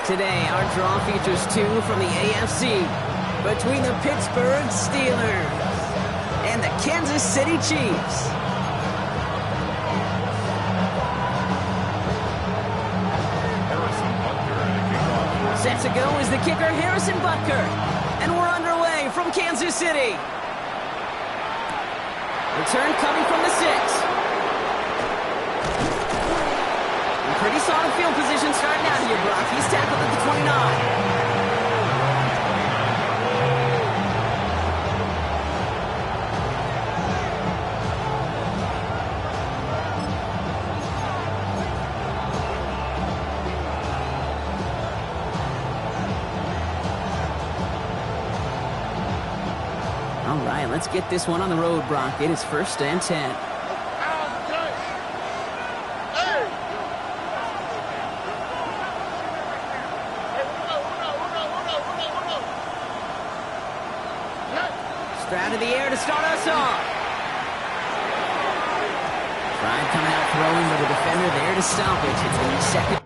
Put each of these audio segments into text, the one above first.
Today, our draw features two from the AFC between the Pittsburgh Steelers and the Kansas City Chiefs. Set to go is the kicker, Harrison Butker. And we're underway from Kansas City. Return coming from the 6. Pretty solid field position starting out here, Brock. He's tackled at the 29. All right, let's get this one on the road, Brock. It is 1st and 10. Stroud in the air to start us off. Stroud coming out throwing, but the defender there to stop it. It's going to be second.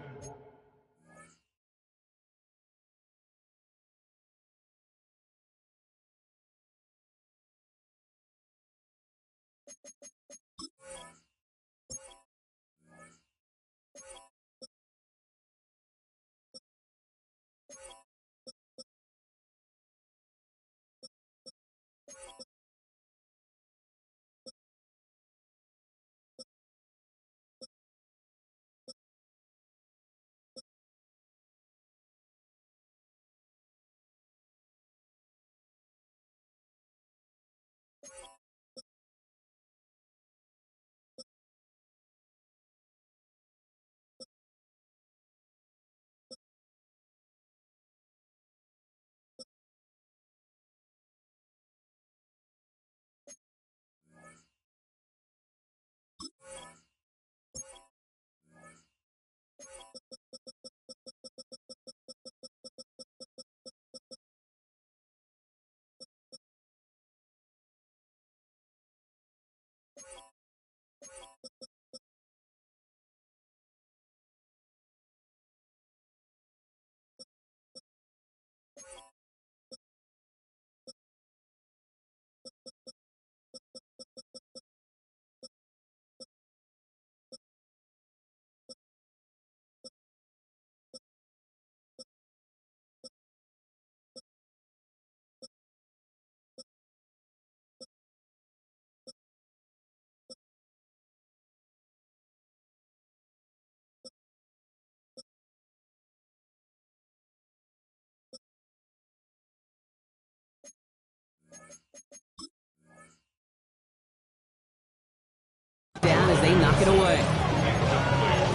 Down as they knock it away.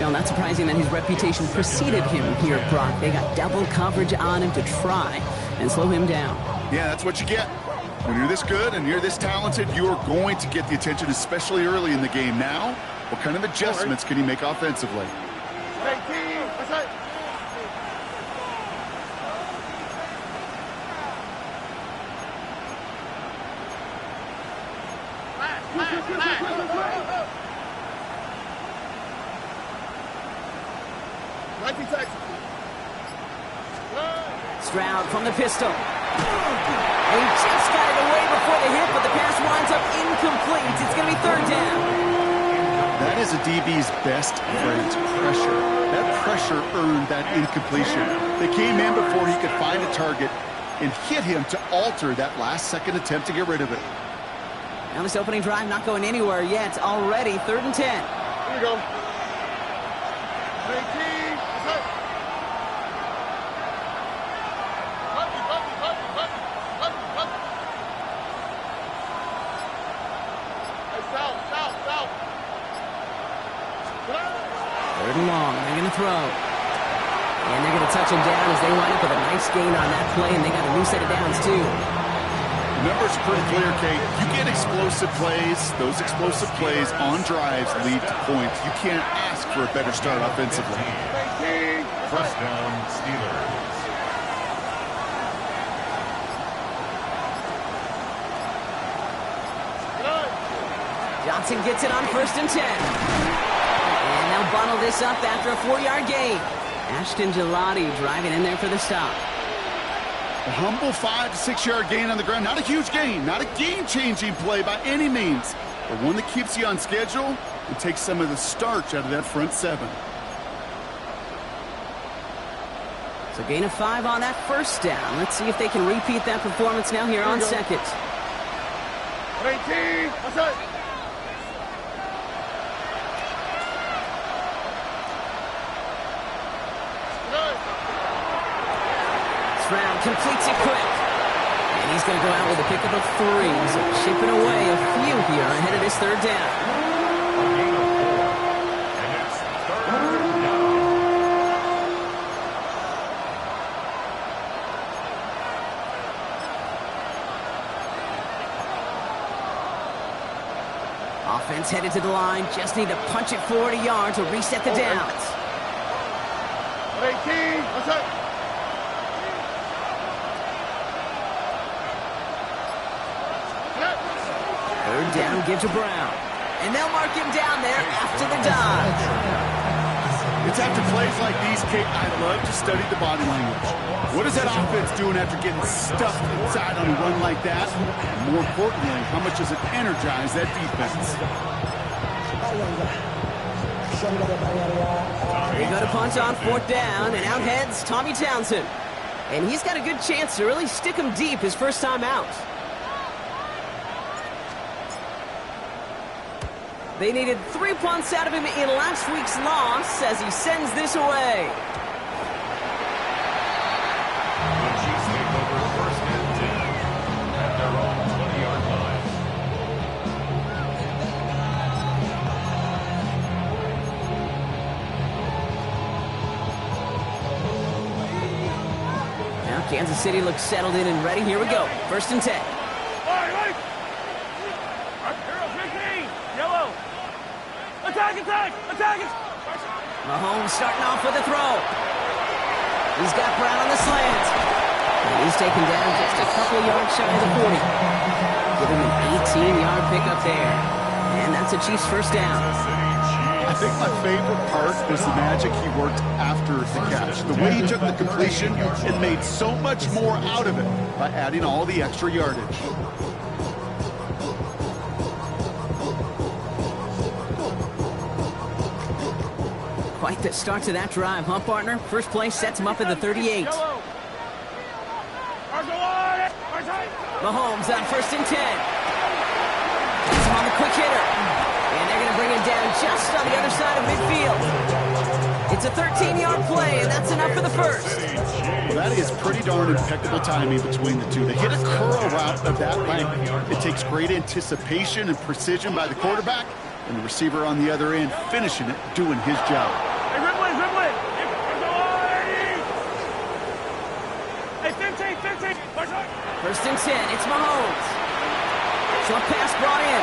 Now, not surprising that his reputation preceded him here, Brock. They got double coverage on him to try and slow him down. Yeah, that's what you get. When you're this good and you're this talented, you're going to get the attention, especially early in the game. Now, what kind of adjustments can he make offensively? Stroud from the pistol. He just got it away before the hit, but the pass winds up incomplete. It's going to be 3rd down. That is a DB's best friend, pressure. That pressure earned that incompletion. They came in before he could find a target and hit him to alter that last-second attempt to get rid of it. Now this opening drive not going anywhere yet. Already 3rd and 10. Here we go. Third and long. They're going to throw. And they're going to touch him down as they line up with a nice gain on that play, and they got a new set of downs, too. The numbers are pretty clear, Kate. You get explosive plays. Those explosive plays on drives lead to points. You can't ask for a better start offensively. First down, Steelers. Johnson gets it on 1st and 10. And they'll bundle this up after a 4-yard gain. Ashton Gelati driving in there for the stop. A humble 5 to 6 yard gain on the ground. Not a huge gain, not a game-changing play by any means, but one that keeps you on schedule and takes some of the starch out of that front 7. So gain of 5 on that first down. Let's see if they can repeat that performance now here on second. 18, outside. Stroud completes it quick. And he's going to go out with a pickup of 3. So chipping away a few here ahead of this third down. Gain of 4. And it's third down. Offense headed to the line. Just need to punch it forward a yard to reset the downs. 18, outside. Third down, give to Brown. And they'll mark him down there after the dodge. It's after plays like these, Kate, I love to study the body language. What is that offense doing after getting stuffed inside on a run like that? And more importantly, how much does it energize that defense? They go to punt on 4th down, and out heads Tommy Townsend. And he's got a good chance to really stick him deep his first time out. They needed 3 punts out of him in last week's loss as he sends this away. The Chiefs take over 1st and 10 at their own 20-yard line. Now Kansas City looks settled in and ready. Here we go. 1st and 10. Attack it! Mahomes starting off with a throw. He's got Brown on the slant. And he's taken down just a couple of yards shy of the 40. Give him an 18-yard pickup there. And that's a Chiefs first down. I think my favorite part was the magic he worked after the catch. The way he took the completion and made so much more out of it by adding all the extra yardage. Quite the start to that drive, huh, partner? First play sets him up at the 38. Mahomes on 1st and 10. He's on the quick hitter. And they're going to bring him down just on the other side of midfield. It's a 13-yard play, and that's enough for the first. Well, that is pretty darn impeccable timing between the two. They hit a curl route of that length. It takes great anticipation and precision by the quarterback, and the receiver on the other end finishing it, doing his job. Hey, Ridley! Hey, 15! 1st and 10, it's Mahomes. Short pass brought in.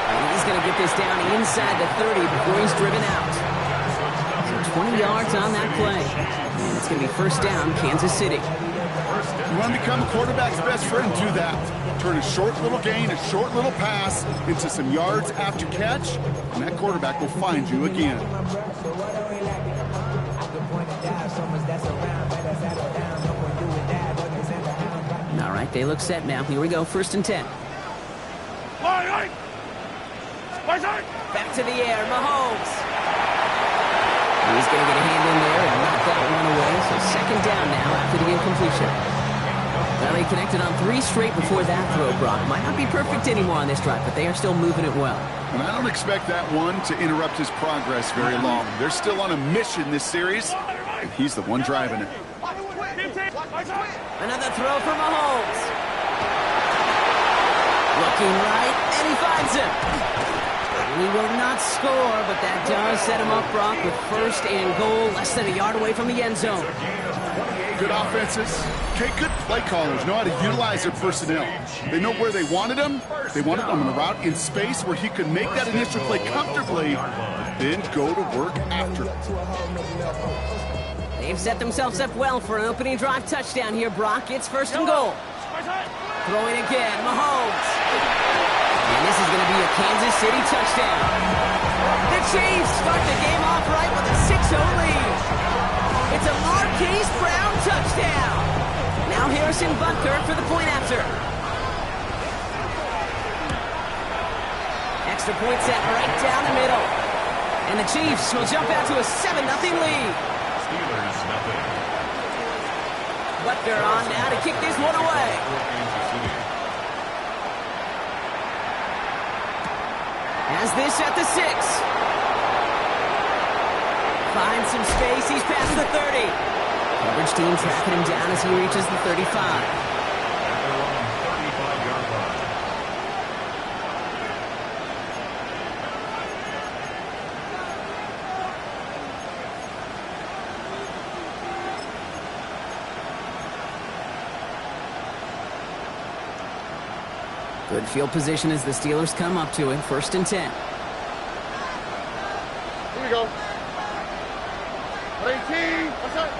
And he's going to get this down inside the 30 before he's driven out. So 20 yards on that play. And it's going to be 1st down, Kansas City. You want to become a quarterback's best friend, do that. Turn a short little gain, a short little pass into some yards after catch, and that quarterback will find you again. All right, they look set now. Here we go, 1st and 10. Back to the air, Mahomes. He's going to get a hand in there and knock that one away. So 2nd down now after the incompletion. Well, they connected on 3 straight before that throw, Brock. Might not be perfect anymore on this drive, but they are still moving it well. And I don't expect that one to interrupt his progress very long. They're still on a mission this series, and he's the one driving it. Another throw for Mahomes. Looking right, and he finds him. And he will not score, but that does set him up, Brock, with 1st and goal, less than a yard away from the end zone. Good offenses. Okay, good play callers know how to utilize their personnel. They know where they wanted him. They wanted him on the route in space where he could make that initial play comfortably, then go to work after it. They've set themselves up well for an opening drive touchdown here, Brock. It's 1st and goal. Throwing again, Mahomes. And this is going to be a Kansas City touchdown. The Chiefs start the game off right with a 6-0 lead. It's a Marquise Brown touchdown. Now Harrison Butker for the point after. Extra point set right down the middle. And the Chiefs will jump out to a 7-0 lead. Steelers nothing. Butker on now to kick this one away. Has this at the 6. Finds some space. He's past the 30. Coverage team tracking him down as he reaches the 35. At their own 35-yard line. Good field position as the Steelers come up to it. 1st and 10. Here we go. 18. What's up?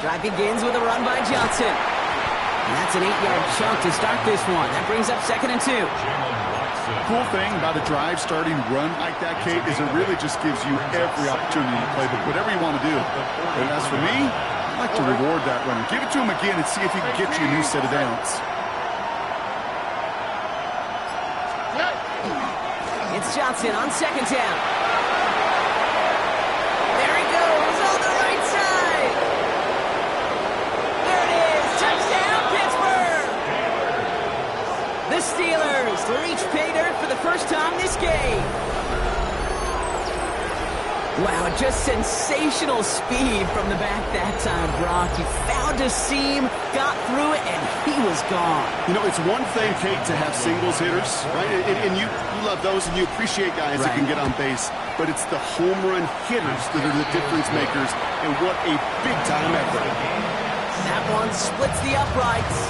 Drive begins with a run by Johnson. And that's an 8-yard chunk to start this one. That brings up 2nd and 2. Jalen Watson. Cool thing about a drive starting run like that, Kate, is it really just gives you every opportunity to play whatever you want to do. And as for me, I like to reward that runner. Give it to him again and see if he can get you a new set of downs. It's Johnson on 2nd down. There he goes on the right side. There it is. Touchdown, Pittsburgh. The Steelers reach pay dirt for the first time this game. Wow, just sensational speed from the back that time, Brock. He found a seam, got through it, and he was gone. You know, it's one thing, Kate, to have singles hitters, right? And you love those, and you appreciate guys that can get on base. But it's the home run hitters that are the difference makers, and what a big-time effort. That one splits the uprights.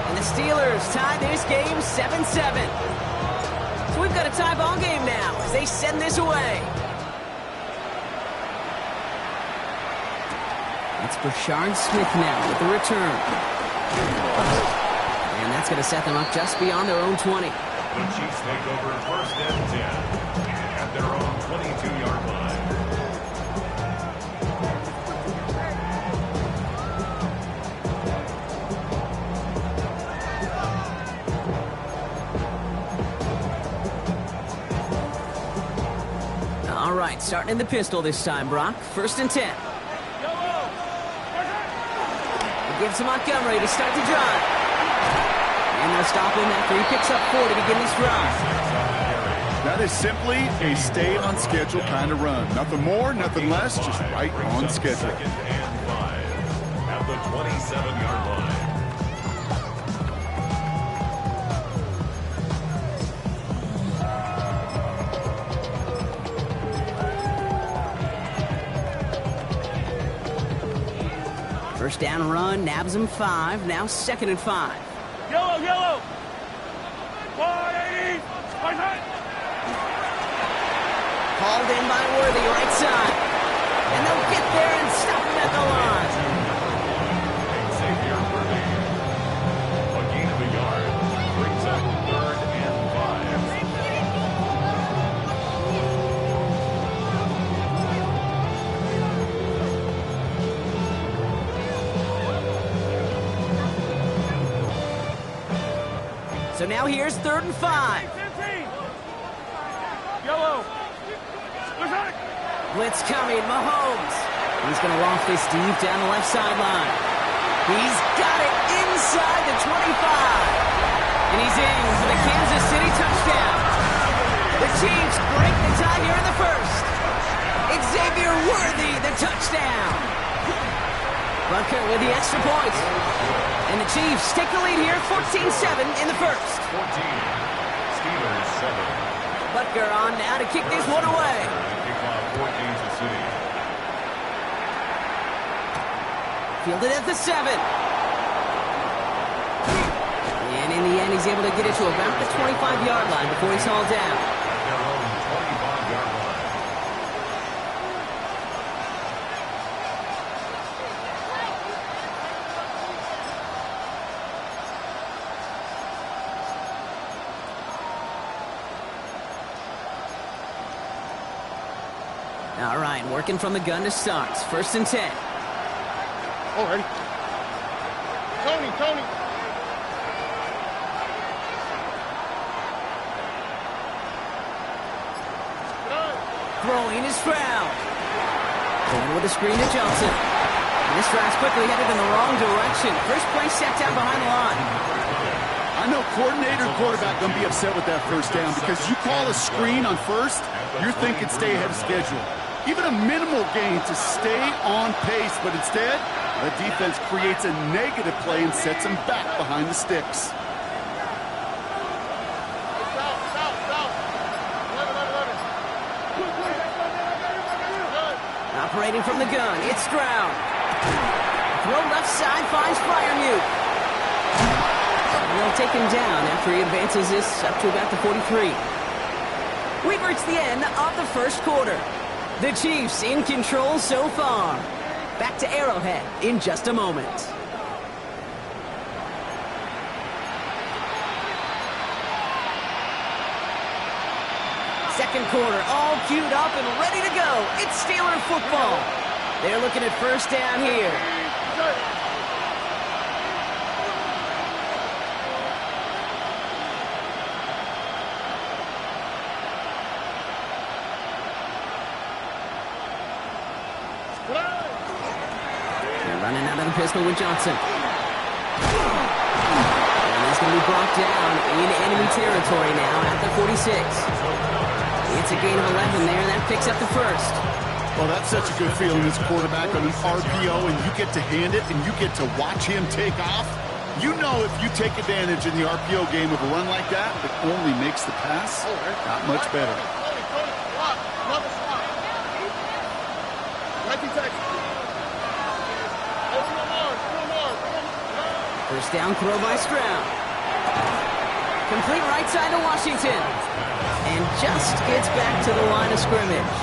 And the Steelers tie this game 7-7. So we've got a tie ball game now as they send this away. It's Brashard Smith now with the return. And that's going to set them up just beyond their own 20. The Chiefs take over 1st and 10 at their own 22-yard line. All right, starting in the pistol this time, Brock. 1st and 10. Gives to Montgomery to start the drive. And they'll stop him after he picks up 4 to begin this drive. That is simply a stay-on-schedule kind of run. Nothing more, nothing less, just right on schedule. 2nd and 5 at the 27-yard line. First down run, nabs him 5. Now 2nd and 5. Yellow. 180. Called in by Worthy, right side. And they'll get there and stop him at the line. Xavier Worthy. A gain of a yard. Brings up 3rd and 5. So now here's 3rd and 5. Yellow. Blitz coming, Mahomes. He's going to loft this deep down the left sideline. He's got it inside the 25. And he's in for the Kansas City touchdown. The Chiefs break the tie here in the first. Xavier Worthy, the touchdown. Butker with the extra point. And the Chiefs take the lead here, 14-7 in the first. 14. Steelers 7. Butker on now to kick this one away. Kickoff for Kansas City. Fielded at the 7. And in the end, he's able to get it to about the 25-yard line before he's hauled down. Their own 25-yard line. Working from the gun to start. 1st and 10. All right. Tony. Throwing is Stroud. Going with a screen to Johnson. And this drive's quickly headed in the wrong direction. First play set down behind the line. I know coordinator and quarterback going to be upset with that first down because you call a screen on first, you're thinking stay ahead of schedule. Even a minimal gain to stay on pace, but instead, the defense creates a negative play and sets them back behind the sticks. Operating from the gun, it's Stroud. Throw left side finds Freiermuth. They'll take him down after he advances this up to about the 43. We've reached the end of the first quarter. The Chiefs in control so far. Back to Arrowhead in just a moment. Second quarter, all queued up and ready to go. It's Steeler football. They're looking at first down here. They're running out of the pistol with Johnson. And he's going to be brought down in enemy territory now at the 46. It's a gain of 11 there, and that picks up the first. Well, that's such a good feeling as quarterback on an RPO, and you get to hand it, and you get to watch him take off. You know if you take advantage in the RPO game of a run like that, it only makes the pass that much better. First down throw by Stroud. Complete right side to Washington. And just gets back to the line of scrimmage.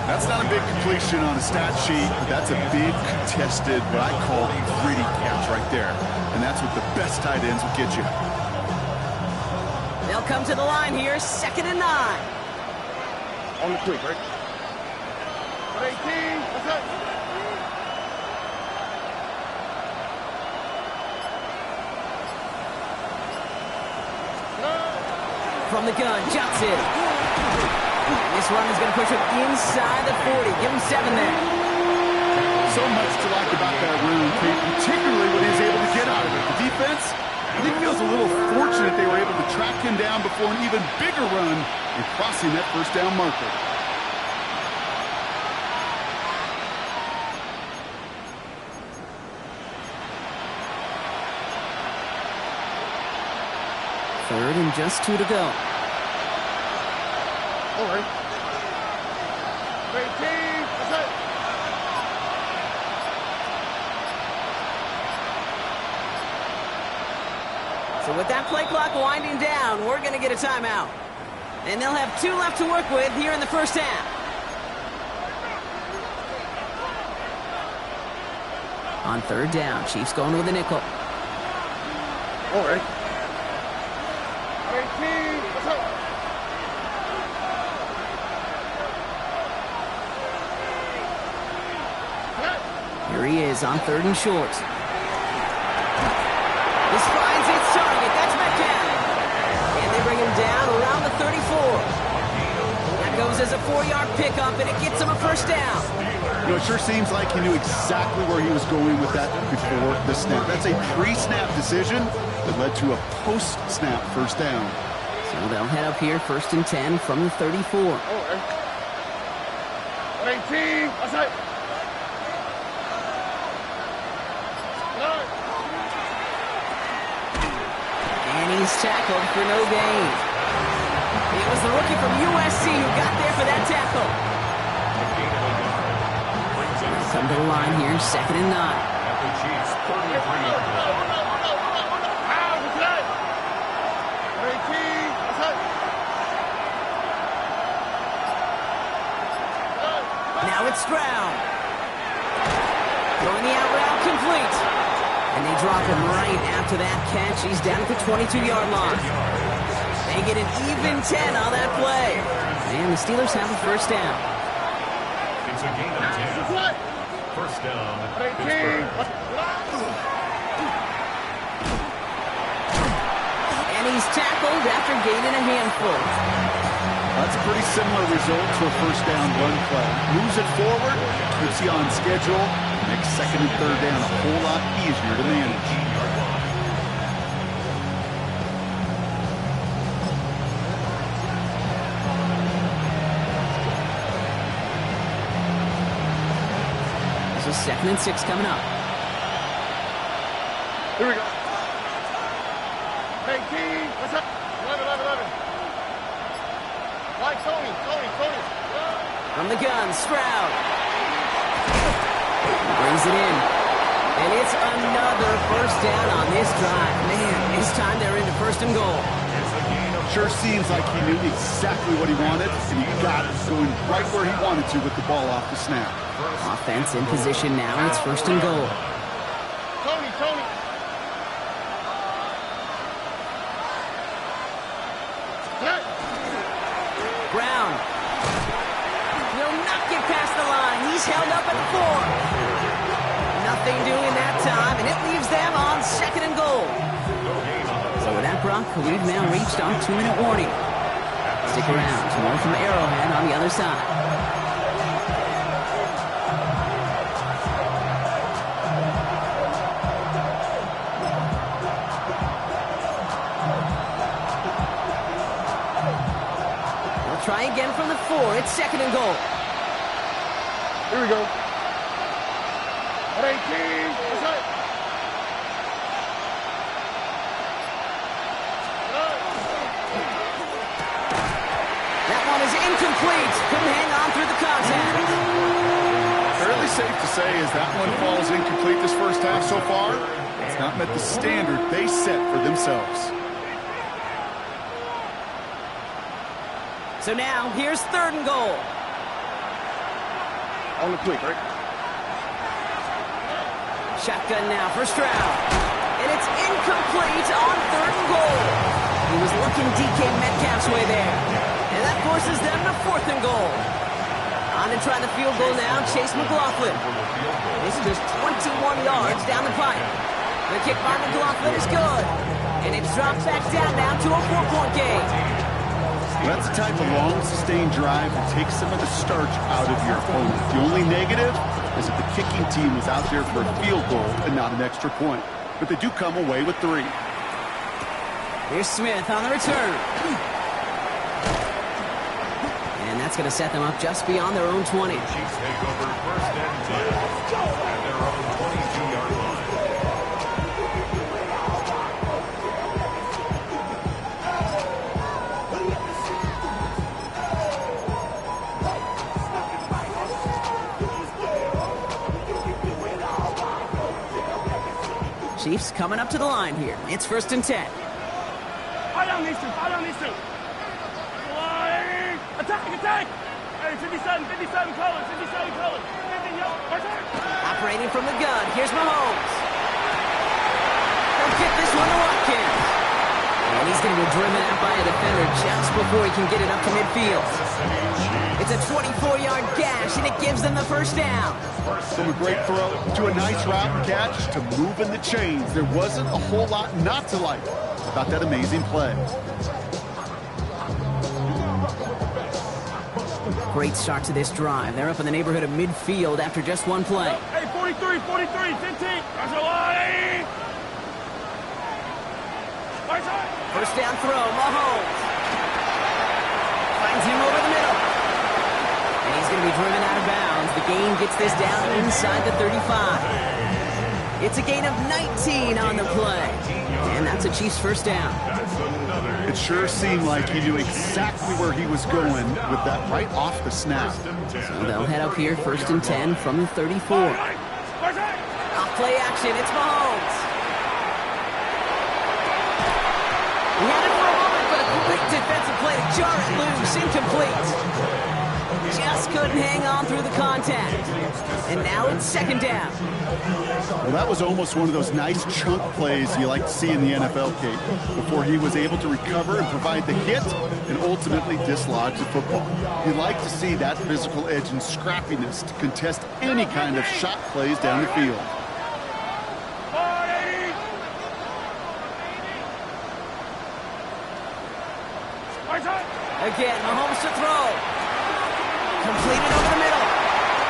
That's not a big completion on a stat sheet, but that's a big contested, what I call gritty catch right there. And that's what the best tight ends will get you. They'll come to the line here, 2nd and 9. On the quick, right? 18, what's that? From the gun, Johnson. And this run is going to push him inside the 40. Give him 7 there. So much to like about that run, particularly what he was able to get out of it. The defense, I think, feels a little fortunate they were able to track him down before an even bigger run and crossing that first down marker. Third and just 2 to go. All right. 18, what's that? So with that play clock winding down, we're going to get a timeout. And they'll have 2 left to work with here in the first half. On third down, Chiefs going with a nickel. All right. 18, what's up? Here he is on 3rd and short. This finds its target. That's Metcalf. And they bring him down around the 34. That goes as a 4-yard pickup, and it gets him a first down. You know, it sure seems like he knew exactly where he was going with that before the snap. That's a pre-snap decision that led to a post-snap first down. So they'll head up here, 1st and 10 from the 34. All right. 18, what's that? And he's tackled for no gain. It was the rookie from USC who got there for that tackle. Come to the line here, 2nd and 9. At the Chiefs' 33-yard line. Now it's Stroud. Throwing the out route complete. And they drop him right after that catch. He's down at the 22-yard line. They get an even 10 on that play. And the Steelers have a first down. It's a gain of 10. First down, Pittsburgh. And he's tackled after gaining a handful. That's a pretty similar result to a first down run play. Moves it forward, keeps you on schedule, makes second and third down a whole lot easier to manage. This is 2nd and 6 coming up. Here we go. 18. What's up? 11. Like Tony. From the gun, Stroud. Brings it in. And it's another first down on this drive. Man, this time they're into 1st and goal. Sure seems like he knew exactly what he wanted, and he got it going right where he wanted to with the ball off the snap. Offense in position now. It's 1st and goal. Tony. Brown will not get past the line. He's held up at the 4. Nothing doing that time, and it leaves them on 2nd and goal. So with that, Brock, we've now reached our 2-minute warning. Stick around. More from Arrowhead on the other side. Try again from the 4. It's 2nd and goal. Here we go. 18. What's up? That one is incomplete. Couldn't hang on through the contact. Fairly safe to say as that one falls incomplete this first half so far, it's not met the standard they set for themselves. So now, here's 3rd and goal. On the quick, right? Shotgun now for Stroud. And it's incomplete on 3rd and goal. He was looking DK Metcalf's way there. And that forces them to 4th and goal. On to try the field goal now, Chase McLaughlin. This is just 21 yards down the pipe. The kick by McLaughlin is good. And it's dropped back down now to a 4-point game. That's the type of long, sustained drive that takes some of the starch out of your opponent. The only negative is that the kicking team was out there for a field goal and not an extra point. But they do come away with 3. Here's Smith on the return. And that's going to set them up just beyond their own 20. Chiefs take over 1st and 10 at their own 22-yard line. Chiefs coming up to the line here. It's 1st and 10. Fight on these two. Attack. Hey, 57 colors. 50 yellow. Operating from the gun. Here's Mahomes. He'll get this one to Watkins. And he's going to be driven out by a defender just before he can get it up to midfield. It's a 24-yard gash, and it gives them the 1st down. From a great throw to a nice route and catch to moving the chains, there wasn't a whole lot not to like about that amazing play. Great start to this drive. They're up in the neighborhood of midfield after just one play. Hey, 43, 15. That's a line. First down throw, Mahomes. Finds him over the middle. And he's going to be driven out of bounds. The gain gets this down inside the 35. It's a gain of 19 on the play. And that's a Chiefs 1st down. It sure seemed like he knew exactly where he was going with that right off the snap. So they'll head up here 1st and 10 from the 34. Off play action, it's Mahomes. He had it for a moment, but a great defensive play to jar it loose, incomplete. Just just couldn't hang on through the contact. And now it's second down. Well, that was almost one of those nice chunk plays you like to see in the NFL, Kate, before he was able to recover and provide the hit and ultimately dislodge the football. You like to see that physical edge and scrappiness to contest any kind of shot plays down the field. Again, Mahomes to throw. Completed over the middle.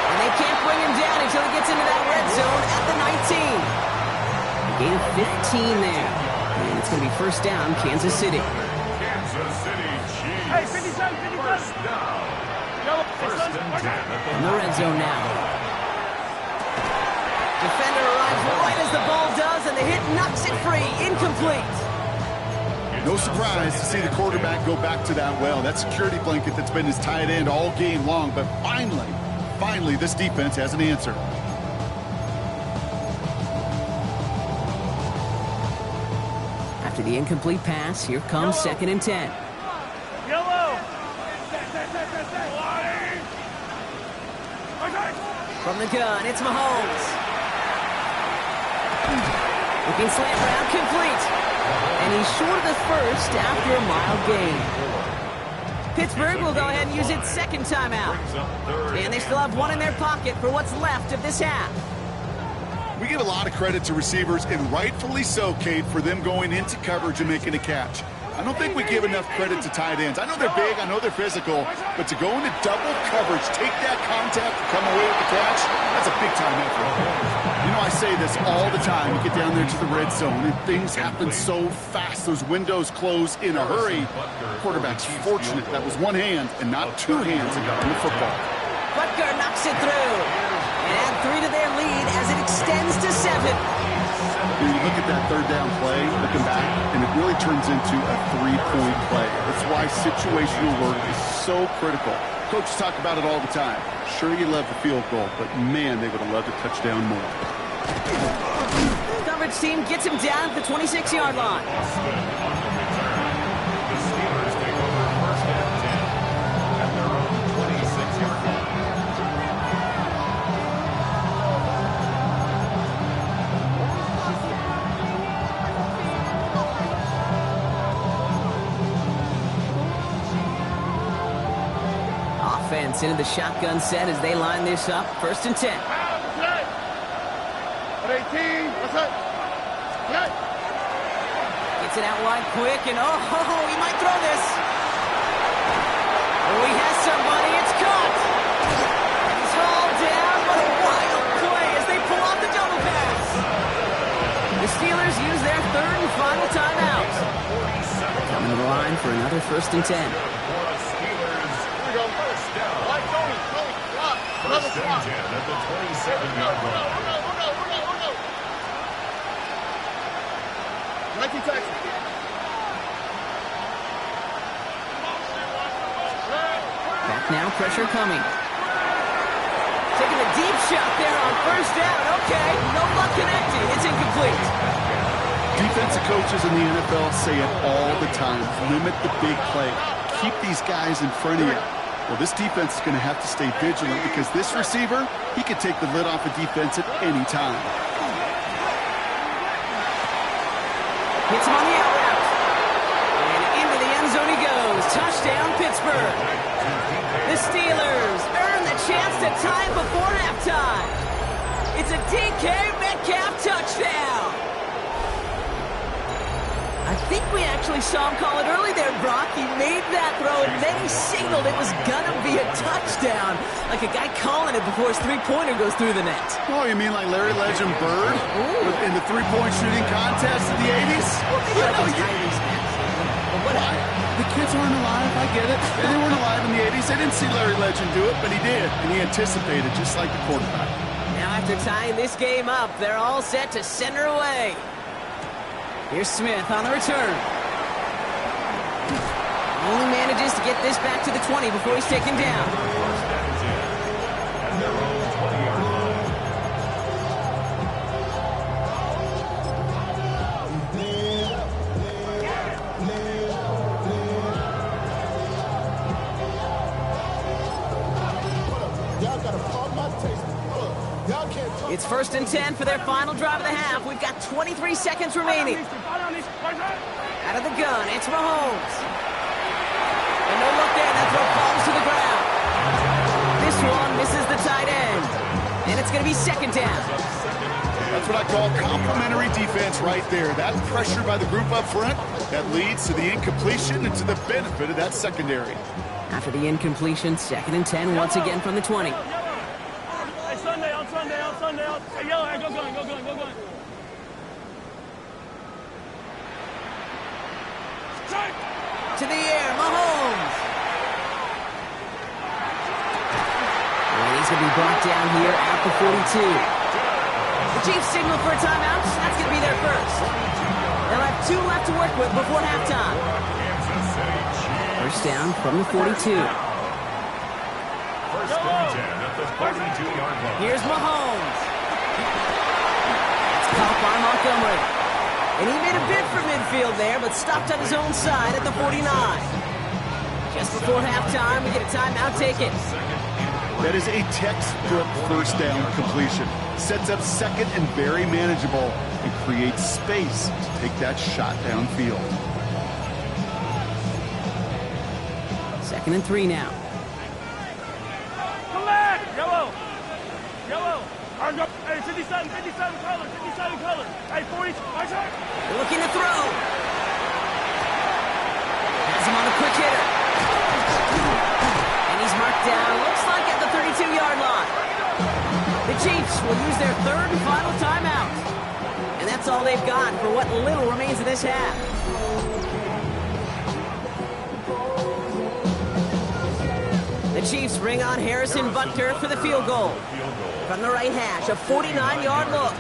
And they can't bring him down until he gets into that red zone at the 19. Gain of 15 there. And it's going to be first down, Kansas City. Kansas City Chiefs. Hey, 57, 57. First down. First and 10. In the red zone now. Defender arrives right as the ball does, and the hit knocks it free. Incomplete. No surprise to see the quarterback go back to that well. That security blanket that's been his tight end all game long, but finally, this defense has an answer. After the incomplete pass, here comes second and 10. Yellow. From the gun, it's Mahomes. Looking slant route, complete. And he's short of the first after a mild gain. Pittsburgh will go ahead and use its second timeout. And they still have one in their pocket for what's left of this half. We give a lot of credit to receivers, and rightfully so, Kate, for them going into coverage and making a catch. I don't think we give enough credit to tight ends. I know they're big, I know they're physical, but to go into double coverage, take that contact, and come away with the catch, that's a big-time effort. You know, I say this all the time. You get down there to the red zone, and things happen so fast. Those windows close in a hurry. Quarterback's fortunate that was one hand and not two hands that got him the football. Butker knocks it through. And add 3 to their lead as it extends to 7. You look at that third down play, looking back, and it really turns into a 3-point play. That's why situational work is so critical. Coaches talk about it all the time. Sure, you love the field goal, but man, they would have loved a touchdown more. Coverage team gets him down at the 26-yard line. The Steelers take over first and 10 at their own 26-yard line. Offense into the shotgun set as they line this up. First and 10. 18. What's up? Gets it out wide quick, and he might throw this. Oh, he has somebody. It's caught. He's hauled down. What a wild play as they pull off the double pass. The Steelers use their third and final timeout. Coming to the line for another first and 10. First and 10 at the 27-yard line. Back now, pressure coming. Taking a deep shot there on first down. Okay, no luck connecting. It's incomplete. Defensive coaches in the NFL say it all the time. Limit the big play. Keep these guys in front of you. Well, this defense is going to have to stay vigilant because this receiver, he could take the lid off a defense at any time. Hits him on the out route. And into the end zone he goes. Touchdown, Pittsburgh. The Steelers earn the chance to tie before halftime. It's a DK Metcalf touchdown. I think we actually saw him call it early there, Brock. He made that throw, and then he signaled it was going to be a touchdown. Like a guy calling it before his three-pointer goes through the net. Oh, you mean like Larry Legend Bird in the three-point shooting contest in the 80s? The kids aren't alive, I get it. They weren't alive in the 80s. They didn't see Larry Legend do it, but he did, and he anticipated just like the quarterback. Now after tying this game up, they're all set to send her away. Here's Smith on the return. Only manages to get this back to the 20 before he's taken down. First and 10 at their own 20-yard line. It's 1st and 10 for their final drive of the half. We've got 23 seconds remaining. Out of the gun, it's Mahomes. And no look there, that throw falls to the ground. This one misses the tight end. And it's going to be 2nd down. That's what I call complimentary defense right there. That pressure by the group up front, that leads to the incompletion and to the benefit of that secondary. After the incompletion, 2nd and 10 once again from the 20. Hey, Sunday, on Sunday. Hey, yellow, hey, go gun. To the air, Mahomes. And he's going to be brought down here at the 42. The Chiefs signal for a timeout. That's going to be their first. They'll have 2 left to work with before halftime. First down from the 42. First and 10 at the 42-yard line. Here's Mahomes. It's caught by Montgomery. And he made a bid for midfield there, but stopped on his own side at the 49. Just before halftime, we get a timeout taken. That is a textbook first down completion. Sets up 2nd and very manageable and creates space to take that shot downfield. 2nd and 3 now. Come back! Yellow! Hey, 57 color. Hey, 40, watch out! They're looking to throw. Has him on a quick hitter. And he's marked down, looks like at the 32-yard line. The Chiefs will use their 3rd and final timeout. And that's all they've got for what little remains of this half. The Chiefs bring on Harrison Butker for the field goal. From the right hash, a 49-yard look.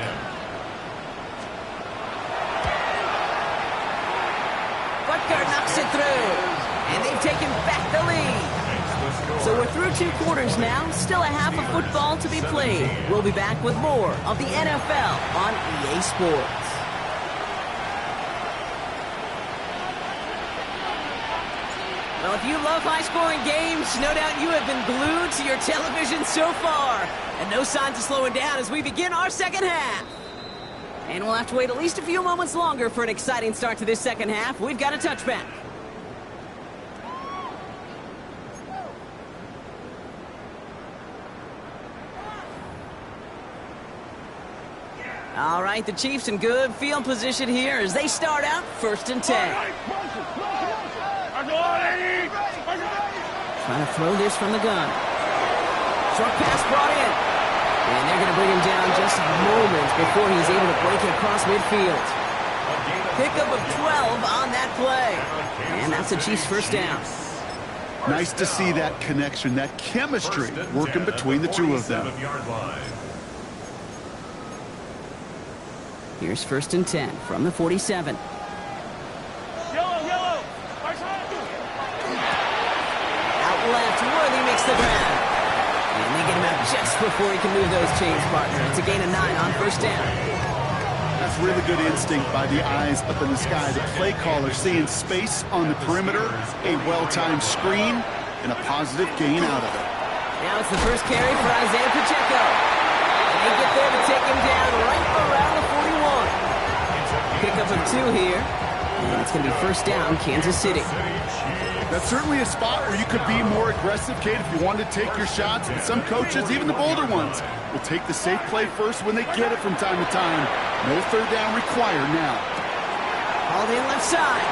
Butker knocks it through. And they've taken back the lead. So we're through 2 quarters now. Still a half of football to be played. We'll be back with more of the NFL on EA Sports. Well, if you love high-scoring games, no doubt you have been glued to your television so far. And no signs of slowing down as we begin our second half. And we'll have to wait at least a few moments longer for an exciting start to this second half. We've got a touchback. All right, the Chiefs in good field position here as they start out 1st and 10. Trying to throw this from the gun. Short pass brought in. And they're going to bring him down just moments before he's able to break it across midfield. Pickup of 12 on that play. And that's the Chiefs' first down. Nice to see that connection, that chemistry working between the 2 of them. Here's 1st and 10 from the 47. Yellow. Out left, Worthy makes the grab. And they get him out just before he can move those chains, partner. It's a gain of 9 on 1st down. That's really good instinct by the eyes up in the sky. The play caller seeing space on the perimeter, a well-timed screen, and a positive gain out of it. Now it's the first carry for Isaiah Pacheco. And they get there to take him down right around the 41. Pickup of 2 here. And it's going to be 1st down, Kansas City. That's certainly a spot where you could be more aggressive, Kate, if you wanted to take your shots. And some coaches, even the bolder ones, will take the safe play first when they get it from time to time. No 3rd down required now. Hauled in left side.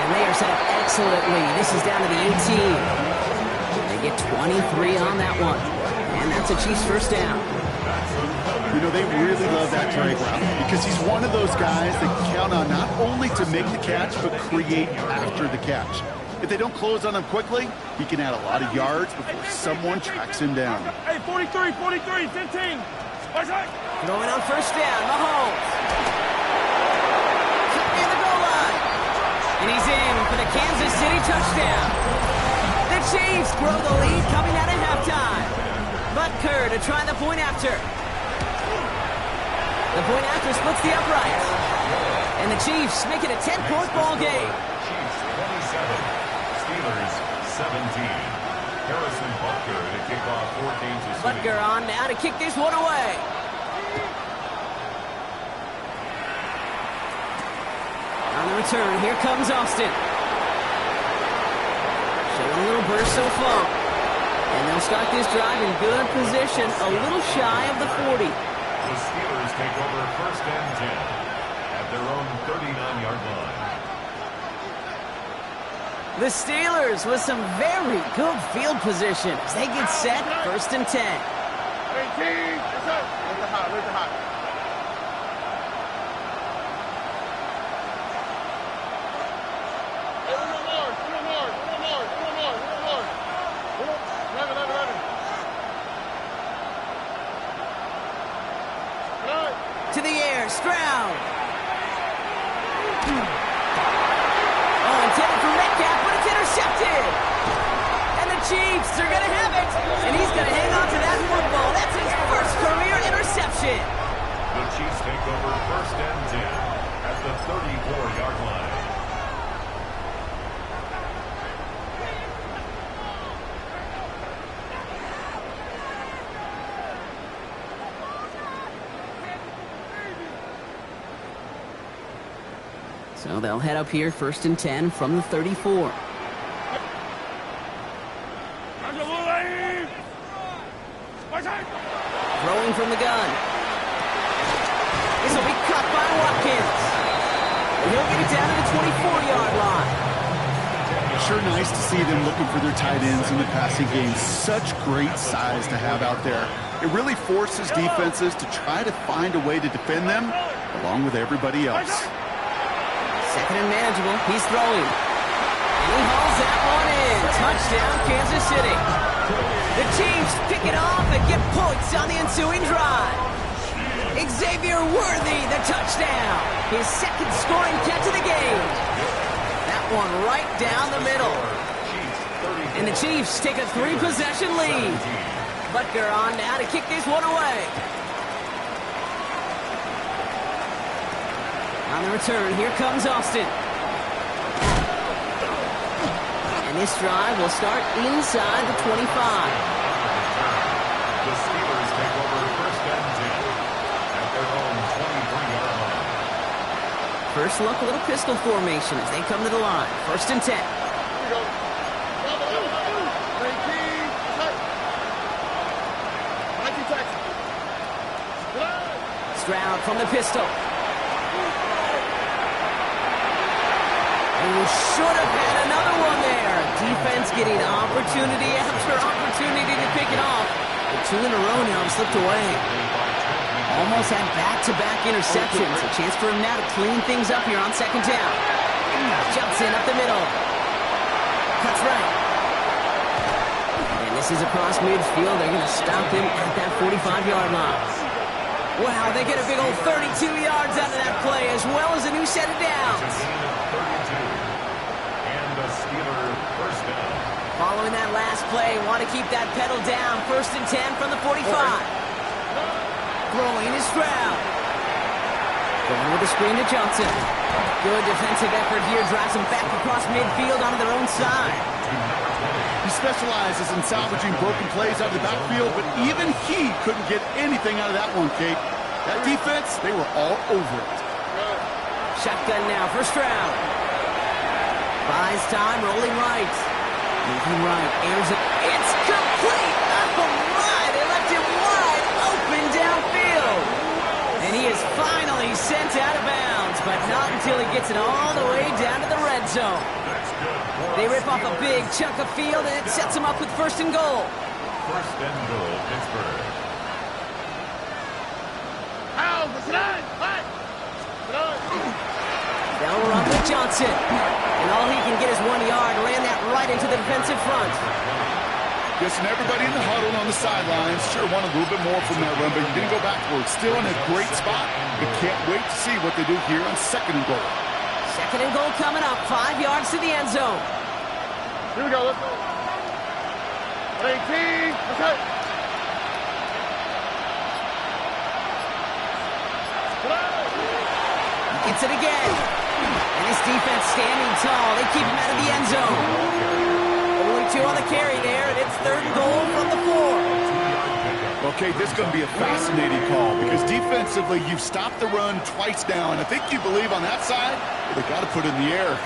And they are set up excellently. This is down to the 18. They get 23 on that one. And that's a Chiefs' first down. You know, they really love that drag route because he's one of those guys that count on not only to make the catch, but create after the catch. If they don't close on him quickly, he can add a lot of yards before someone tracks him down. Hey, 43, 15. Watch out. Going on 1st down, Mahomes. Near the goal line. And he's in for the Kansas City touchdown. The Chiefs grow the lead coming out of halftime. Butker to try the point after. The point after splits the uprights. And the Chiefs make it a 10-point ball game. Chiefs 27, Steelers 17. Harrison Butker to kick off 14-6. Butker on now to kick this one away. On the return, here comes Austin. Showing a little burst of funk. And they'll start this drive in good position, a little shy of the 40. The Steelers take over 1st and 10 at their own 39-yard line. The Steelers with some very good field position as they get set, 1st and 10. 18. Yes, sir. Where's the hot? Where's the hot? Hey, one more. To the air, Stroud. Oh, intended for Metcalf, but it's intercepted. And the Chiefs are going to have it. And he's going to hang on to that football. That's his first career interception. The Chiefs take over 1st and 10 at the 34-yard line. So they'll head up here, 1st and 10 from the 34. Throwing from the gun. This will be caught by Watkins. He'll get it down to the 24-yard line. Sure nice to see them looking for their tight ends in the passing game. Such great size to have out there. It really forces defenses to try to find a way to defend them along with everybody else. Second and manageable. He's throwing. And he hauls that one in. Touchdown, Kansas City. The Chiefs pick it off and get points on the ensuing drive. Xavier Worthy, the touchdown. His second scoring catch of the game. That one right down the middle. And the Chiefs take a 3-possession lead. Butker on now to kick this one away. On the return, here comes Austin. And this drive will start inside the 25. The Steelers take over 1st and 10 at their own 23-yard line. First look, a little pistol formation as they come to the line. 1st and 10. Here we go. 19 Texas. Stroud from the pistol. And we should have had another one there. Defense getting opportunity after opportunity to pick it off. The 2 in a row now have slipped away. Almost had back-to-back interceptions. A chance for him now to clean things up here on 2nd down. Jumps in up the middle. Cuts right. And this is across midfield. They're going to stop him at that 45-yard line. Wow, they get a big old 32 yards out of that play, as well as a new set of downs. And the Steeler 1st down. Following that last play, want to keep that pedal down. 1st and 10 from the 45. Throwing is Stroud. Going with the screen to Johnson. Good defensive effort here. Drives them back across midfield onto their own side. He specializes in salvaging broken plays out of the backfield, but even he couldn't get anything out of that one, Kate. That defense, they were all over it. Shotgun now for Stroud. Buys time, rolling right. Moving right, airs it. It's complete! Oh my! They left him wide open downfield. And he is finally sent out of bounds, but not until he gets it all the way down to the red zone. They rip off a big chunk of field, and it sets them up with 1st and goal. 1st and goal, Pittsburgh. They'll run with Johnson. And all he can get is 1 yard. Ran that right into the defensive front. Guessing everybody in the huddle on the sidelines sure wanted a little bit more from that run, but he didn't go backwards. Still in a great spot, but can't wait to see what they do here on 2nd and goal. 2nd and goal coming up. 5 yards to the end zone. Here we go. Let's go. 18. Okay. Gets it again. And his defense standing tall. They keep him out of the end zone. Only 2 on the carry there, and It's 3rd and goal from the 4. Okay, this is going to be a fascinating call because defensively, you've stopped the run twice now, and I think you believe on that side, they got to put it in the air.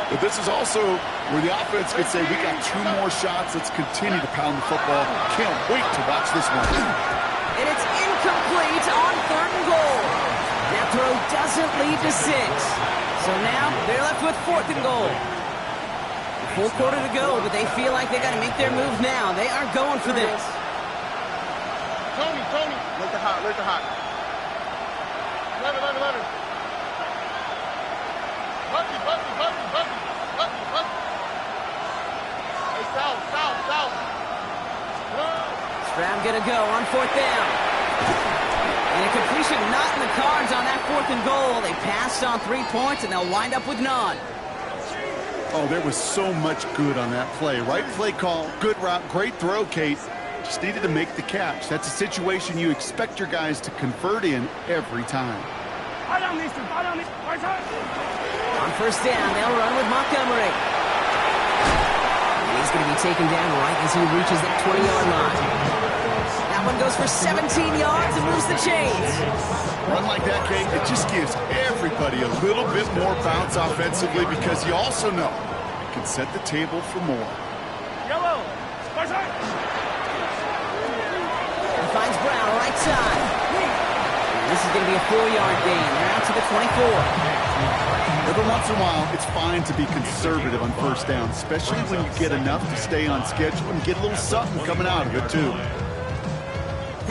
But this is also where the offense could say, we got 2 more shots. Let's continue to pound the football. Can't wait to watch this one. And it's incomplete on 3rd and goal. That throw doesn't lead to 6. So now they're left with 4th and goal. A full quarter to go, but they feel like they got to make their move now. They are going for this. Tony, let the hot. Let it. Bucky. Hey, south. Stroud gonna go on 4th down. And a completion not in the cards on that 4th and goal. They passed on 3 points, and they'll wind up with none. Oh, there was so much good on that play. Right play call, good route, great throw, Kate. Just needed to make the catch. That's a situation you expect your guys to convert in every time. On 1st down, they'll run with Montgomery. And he's going to be taken down right as he reaches that 20-yard line. That one goes for 17 yards and moves the chains. Run like that, Kate, it just gives everybody a little bit more bounce offensively because you also know it can set the table for more. Yellow. Finds Brown right side. And this is going to be a 4-yard gain. They're out to the 24. Every once in a while, it's fine to be conservative on 1st down, especially when you get enough to stay on schedule and get a little something coming out of it, too.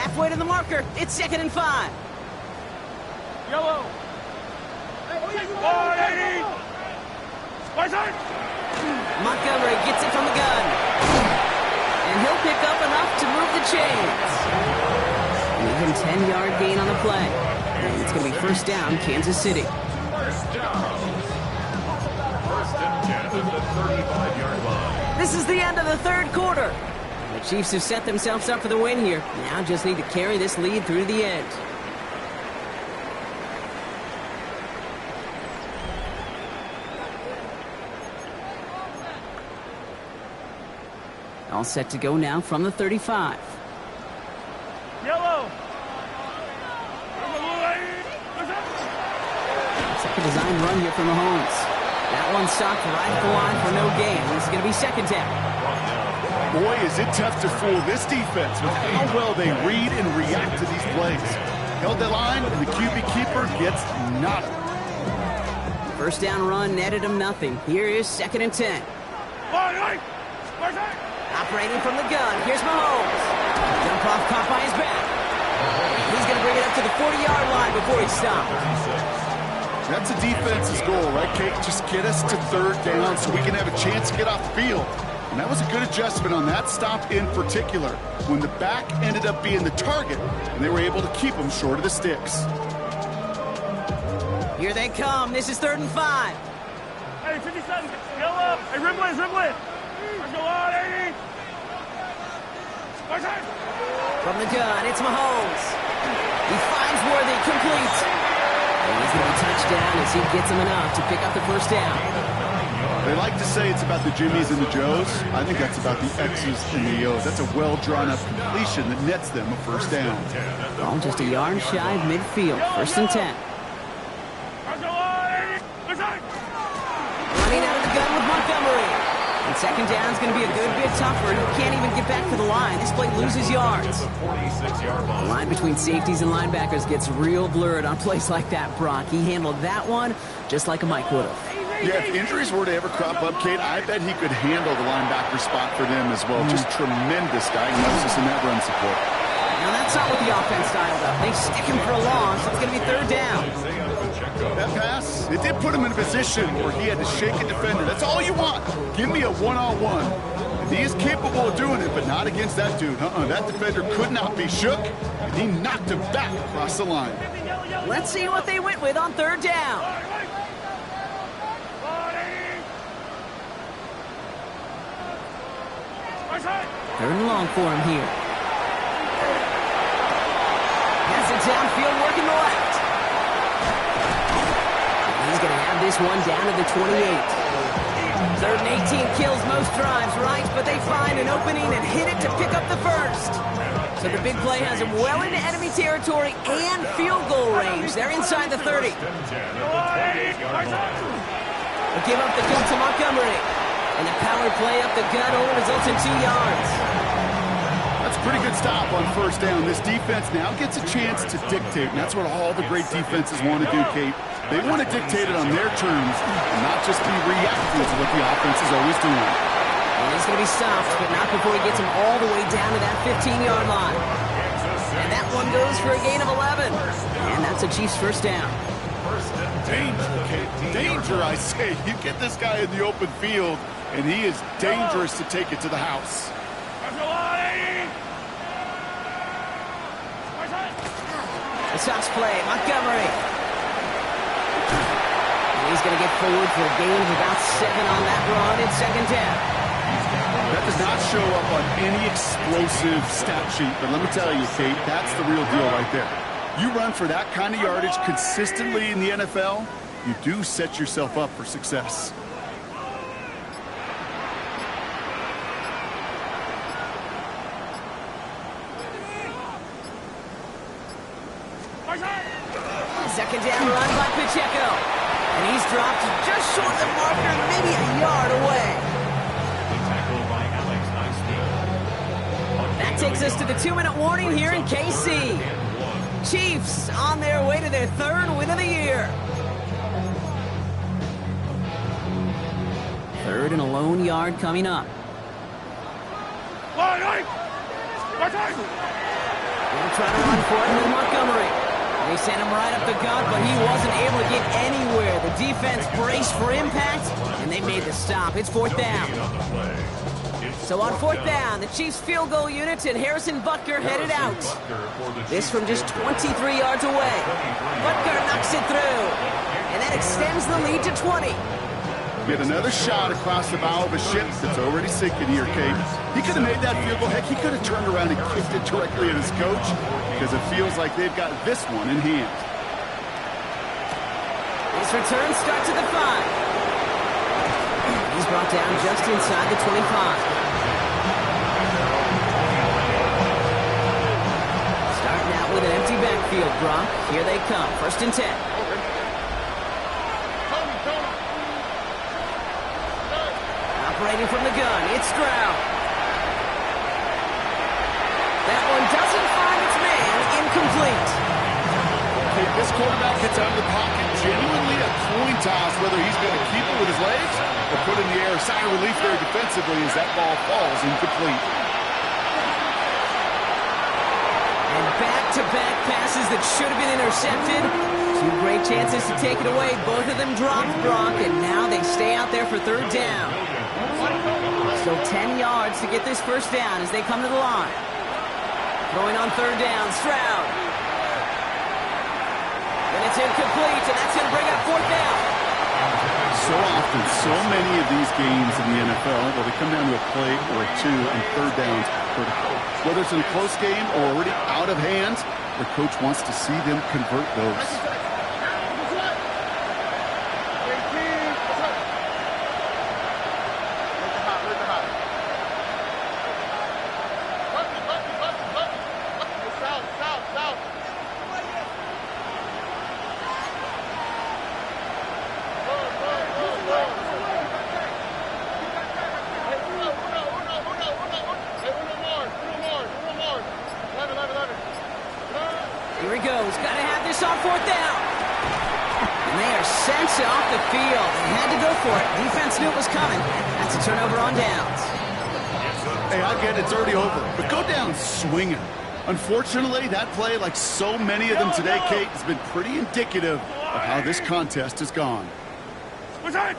Halfway to the marker. It's 2nd and 5. Yellow. Montgomery gets it from the gun. And he'll pick up enough to move the chains. An even 10-yard gain on the play. And it's going to be 1st down, Kansas City. 1st down. 1st and 10 at the 35-yard line. This is the end of the 3rd quarter. The Chiefs have set themselves up for the win here. Now just need to carry this lead through to the end. All set to go now from the 35. Yellow. Second design run here from Mahomes. That one stopped right at the line for no gain. This is going to be 2nd down. Boy, is it tough to fool this defense with how well they read and react to these plays. Held the line, and the QB keeper gets nada. 1st down run netted him nothing. Here is 2nd and 10. Operating from the gun, here's Mahomes. Jump off caught by his back. He's going to bring it up to the 40-yard line before he stops. That's a defense's goal, right, Kate? Just get us to 3rd down so we can have a chance to get off the field. And that was a good adjustment on that stop in particular, when the back ended up being the target, and they were able to keep him short of the sticks. Here they come. This is 3rd and 5. Hey, 57. Yellow. Hey, Ridley. Let's go on, 80. From the gun, it's Mahomes. He finds Worthy, complete. And he's going to be touchdown as he gets him enough to pick up the 1st down. They like to say it's about the Jimmies and the Joes. I think that's about the X's and the O's. That's a well-drawn-up completion that nets them a 1st down. All just a yard shy of midfield. 1st and 10. Running out of the gun with Montgomery. And 2nd down is going to be a good bit tougher. He can't even get back to the line. This play loses yards. The line between safeties and linebackers gets real blurred on plays like that, Brock. He handled that one just like a Mike would have. Yeah, if injuries were to ever crop up, Kate, I bet he could handle the linebacker spot for them as well. Just tremendous diagnosis in that run support. Now that's not what the offense styled up. They stick him for a long, so it's going to be 3rd down. That pass, it did put him in a position where he had to shake a defender. That's all you want. Give me a one-on-one. And he is capable of doing it, but not against that dude. That defender could not be shook, and he knocked him back across the line. Let's see what they went with on 3rd down. 3rd and long for him here. Has it downfield, working the left. He's going to have this one down to the 28. Third and 18 kills most drives, right? But they find an opening and hit it to pick up the first. So the big play has them well into enemy territory and field goal range. They're inside the 30. They'll give up the gun to Montgomery. And the power play up the gut only results in 2 yards. That's a pretty good stop on first down. This defense now gets a chance to dictate, and that's what all the great defenses want to do, Kate. They want to dictate it on their terms and not just be reactive to what the offense is always doing. And he's going to be stopped, but not before he gets him all the way down to that 15-yard line. And that one goes for a gain of 11. And that's a Chiefs first down. Danger, Kate. Danger, I say. You get this guy in the open field, and he is dangerous to take it to the house. The Sox play, Montgomery. And he's going to get forward for a gain of about 7 on that run. It's second down. That does not show up on any explosive stat sheet, but let me tell you, Kate, that's the real deal right there. You run for that kind of yardage consistently in the NFL, you do set yourself up for success. Second down run by Pacheco. And he's dropped just short of the marker, maybe a yard away. That takes us to the 2-minute warning here in KC. Chiefs on their way to their 3rd win of the year. 3rd and a lone yard coming up. They're trying to run for it with Montgomery. They sent him right up the gut, but he wasn't able to get anywhere. The defense braced for impact, and they made the stop. It's 4th down. So on 4th down, the Chiefs field goal unit and Harrison Butker headed out. This from just 23 yards away. Butker knocks it through, and that extends the lead to 20. Get another shot across the bow of a ship that's already sinking here, Kate. He could have made that field goal. Heck, he could have turned around and kicked it directly at his coach because it feels like they've got this one in hand. This return starts at the 5. He's brought down just inside the 25. Starting out with an empty backfield, Gronk. Here they come. 1st and 10. Operating from the gun, it's Stroud. That one doesn't find its man, incomplete. Okay, this quarterback gets out of the pocket, genuinely a coin toss whether he's going to keep it with his legs or put it in the air. Sign of relief there defensively as that ball falls incomplete. And back-to-back passes that should have been intercepted. 2 great chances to take it away. Both of them dropped, Gronk, and now they stay out there for 3rd down. Still 10 yards to get this first down as they come to the line. Throwing on 3rd down, Stroud. And it's incomplete, and that's going to bring up 4th down. So often, so many of these games in the NFL, well, they come down to a play or 2 and 3rd downs critical. Whether it's in a close game or already out of hand, the coach wants to see them convert those. Here he goes. Got to have this on 4th down. And they are sent off the field. They had to go for it. Defense knew it was coming. That's a turnover on downs. Hey, I get it. It's already over. But go down swinging. Unfortunately, that play, like so many of them today, Kate, has been pretty indicative of how this contest has gone. Handoff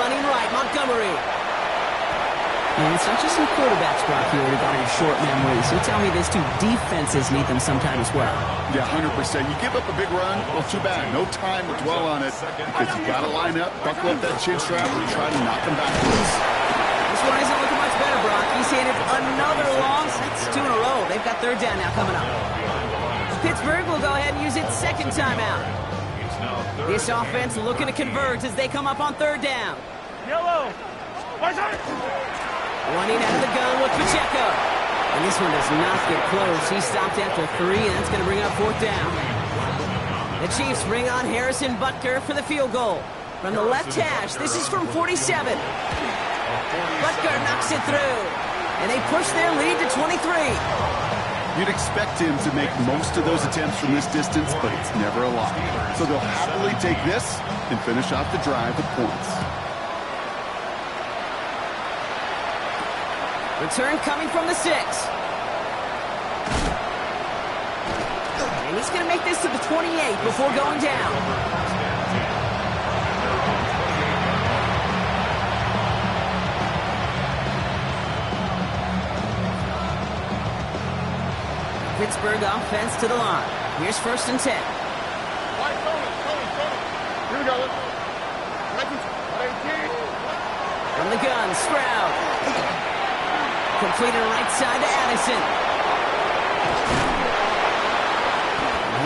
running right. Montgomery. And it's not just some quarterbacks, Brock, here regarding short memories. So tell me this, too. Defenses need them sometime as well. Yeah, 100%. You give up a big run, well, too bad. No time to dwell on it because you got to line up, buckle up that chin strap, and try to knock them backwards. This one isn't looking much better, Brock. He's handed another loss. That's 2 in a row. They've got 3rd down now coming up. Pittsburgh will go ahead and use its 2nd timeout. now third This and offense 8. looking to convert as they come up on third down. Yellow. Bison. Running out of the gun with Pacheco. And this one does not get close. He stopped after 3, and that's going to bring up fourth down. The Chiefs bring on Harrison Butker for the field goal. From the left hash, this is from 47. Butker knocks it through. And they push their lead to 23. You'd expect him to make most of those attempts from this distance, but it's never a lot. So they'll happily take this and finish off the drive with points. Return coming from the 6. And he's going to make this to the 28 before going down. Pittsburgh offense to the line. Here's first and 10. Tony. Here we go. Let's go. 18. From the gun, Stroud. Completed right side to Addison.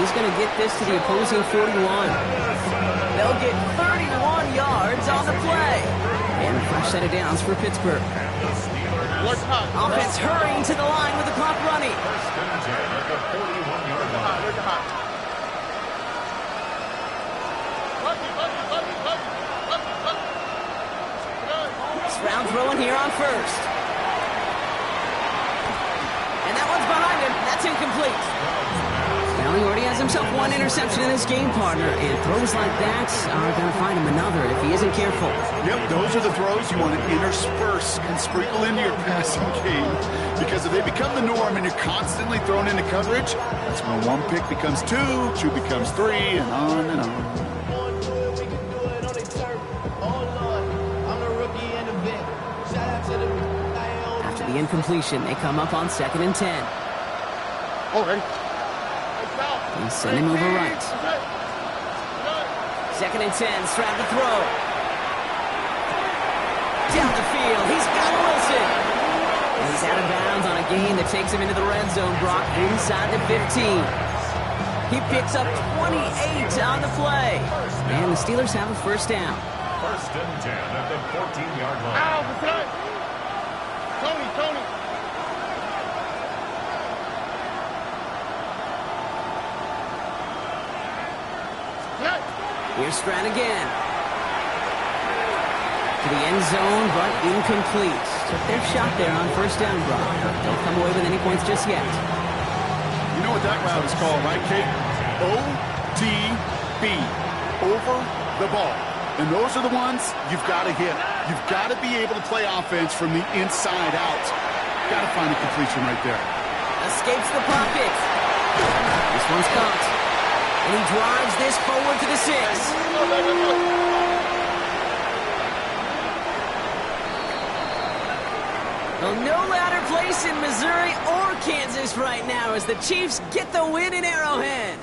He's going to get this to the opposing 41. They'll get 31 yards on the play. And a fresh set of downs for Pittsburgh. Offense hurrying to the line with the clock running. First and 10 at the 41-yard line. Stroud throwing here on first. And that one's behind him. That's incomplete. Well, he already has himself one interception in his game, partner, and throws like that are going to find him another if he isn't careful. Yep, those are the throws you want to intersperse and sprinkle into your passing game. Because if they become the norm and you're constantly thrown into coverage, that's when one pick becomes 2, 2 becomes 3, and on and on. After the incompletion, they come up on 2nd and 10. Already. And send him over right. 2nd and 10, Stroud to throw. Down the field, he's got Wilson. And he's out of bounds on a gain that takes him into the red zone, Brock, inside the 15. He picks up 28 on the play. And the Steelers have a first down. First and 10 at the 14-yard line. Ow, Tony. Here's Stroud again. To the end zone, but incomplete. Took their shot there on first down, Brock. Don't come away with any points just yet. You know what that route is called, right, Kate? OTB. Over the ball. And those are the ones you've got to hit. You've got to be able to play offense from the inside out. Got to find a completion right there. Escapes the pocket. This one's caught. And he drives this forward to the 6. Well, no louder place in Missouri or Kansas right now as the Chiefs get the win in Arrowhead.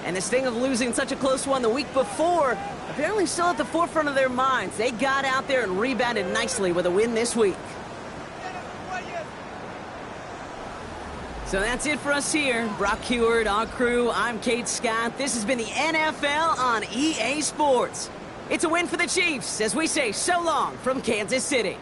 And this thing of losing such a close one the week before, apparently still at the forefront of their minds. They got out there and rebounded nicely with a win this week. So that's it for us here. Brock Huard, our crew, I'm Kate Scott. This has been the NFL on EA Sports. It's a win for the Chiefs as we say so long from Kansas City.